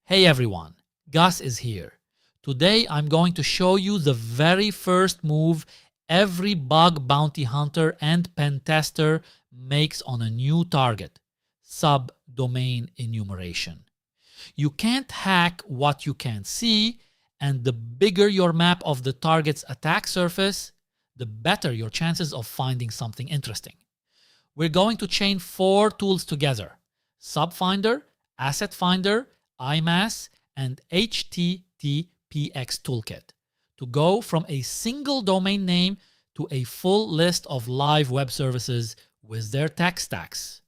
Hey everyone, Gus is here. Today I'm going to show you the very first move every bug bounty hunter and pen tester makes on a new target: subdomain enumeration. You can't hack what you can't see, and the bigger your map of the target's attack surface, the better your chances of finding something interesting. We're going to chain 4 tools together: Subfinder, assetfinder, amass, and httpx-toolkit, to go from a single domain name to a full list of live web services with their tech stacks.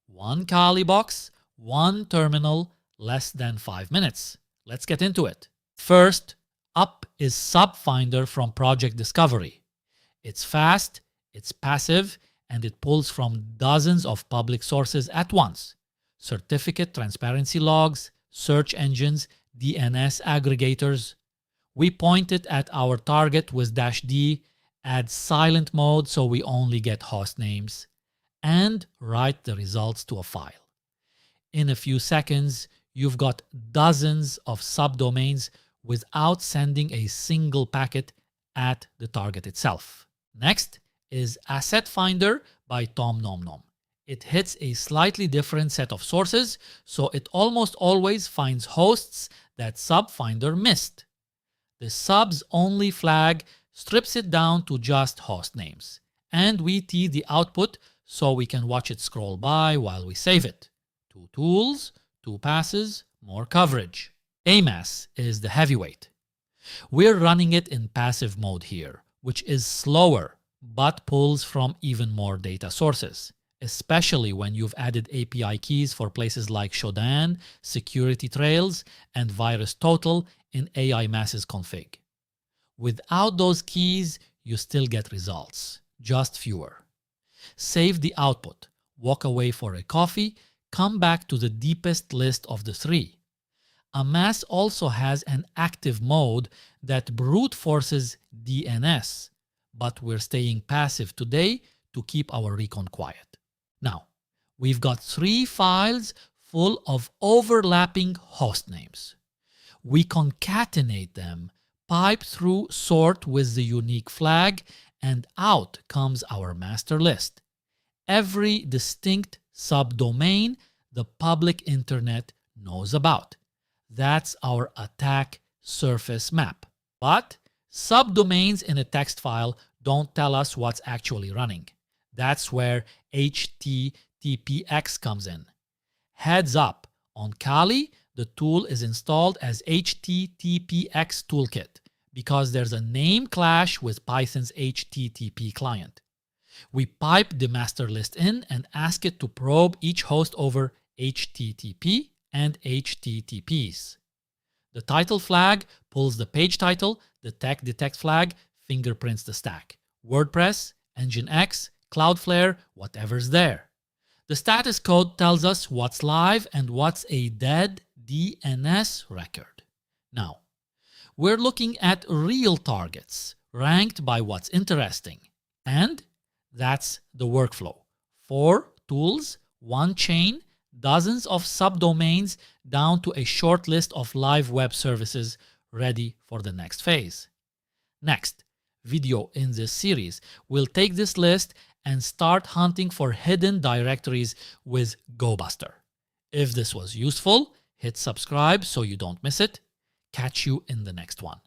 One Kali box, one terminal, less than 5 minutes. Let's get into it. First up is Subfinder from Project Discovery. It's fast, it's passive, and it pulls from dozens of public sources at once: certificate transparency logs, search engines, DNS aggregators. We point it at our target with -D, add silent mode so we only get host names, and write the results to a file. In a few seconds, you've got dozens of subdomains without sending a single packet at the target itself. Next is assetfinder by Tom Nom Nom. It hits a slightly different set of sources, so it almost always finds hosts that Subfinder missed. The subs only flag strips it down to just host names, and we tee the output so we can watch it scroll by while we save it. 2 tools, 2 passes, more coverage. Amass is the heavyweight. We're running it in passive mode here, which is slower but pulls from even more data sources, especially when you've added API keys for places like Shodan, security trails, and VirusTotal in AIMass's config. Without those keys, you still get results, just fewer. Save the output, walk away for a coffee, come back to the deepest list of the 3. Amass also has an active mode that brute forces DNS, but we're staying passive today to keep our recon quiet. Now, we've got 3 files full of overlapping host names. We concatenate them, pipe through sort with the unique flag, and out comes our master list. Every distinct subdomain the public internet knows about. That's our attack surface map. But subdomains in a text file don't tell us what's actually running. That's where httpx comes in. Heads up, on Kali, the tool is installed as httpx-toolkit because there's a name clash with Python's HTTP client. We pipe the master list in and ask it to probe each host over HTTP and HTTPs. The title flag pulls the page title, the tech detect flag fingerprints the stack: WordPress, Nginx, Cloudflare, whatever's there. The status code tells us what's live and what's a dead DNS record. Now, we're looking at real targets ranked by what's interesting. And that's the workflow. 4 tools, 1 chain, dozens of subdomains, down to a short list of live web services ready for the next phase. Next video in this series, we'll take this list and start hunting for hidden directories with GoBuster. If this was useful, hit subscribe so you don't miss it. Catch you in the next one.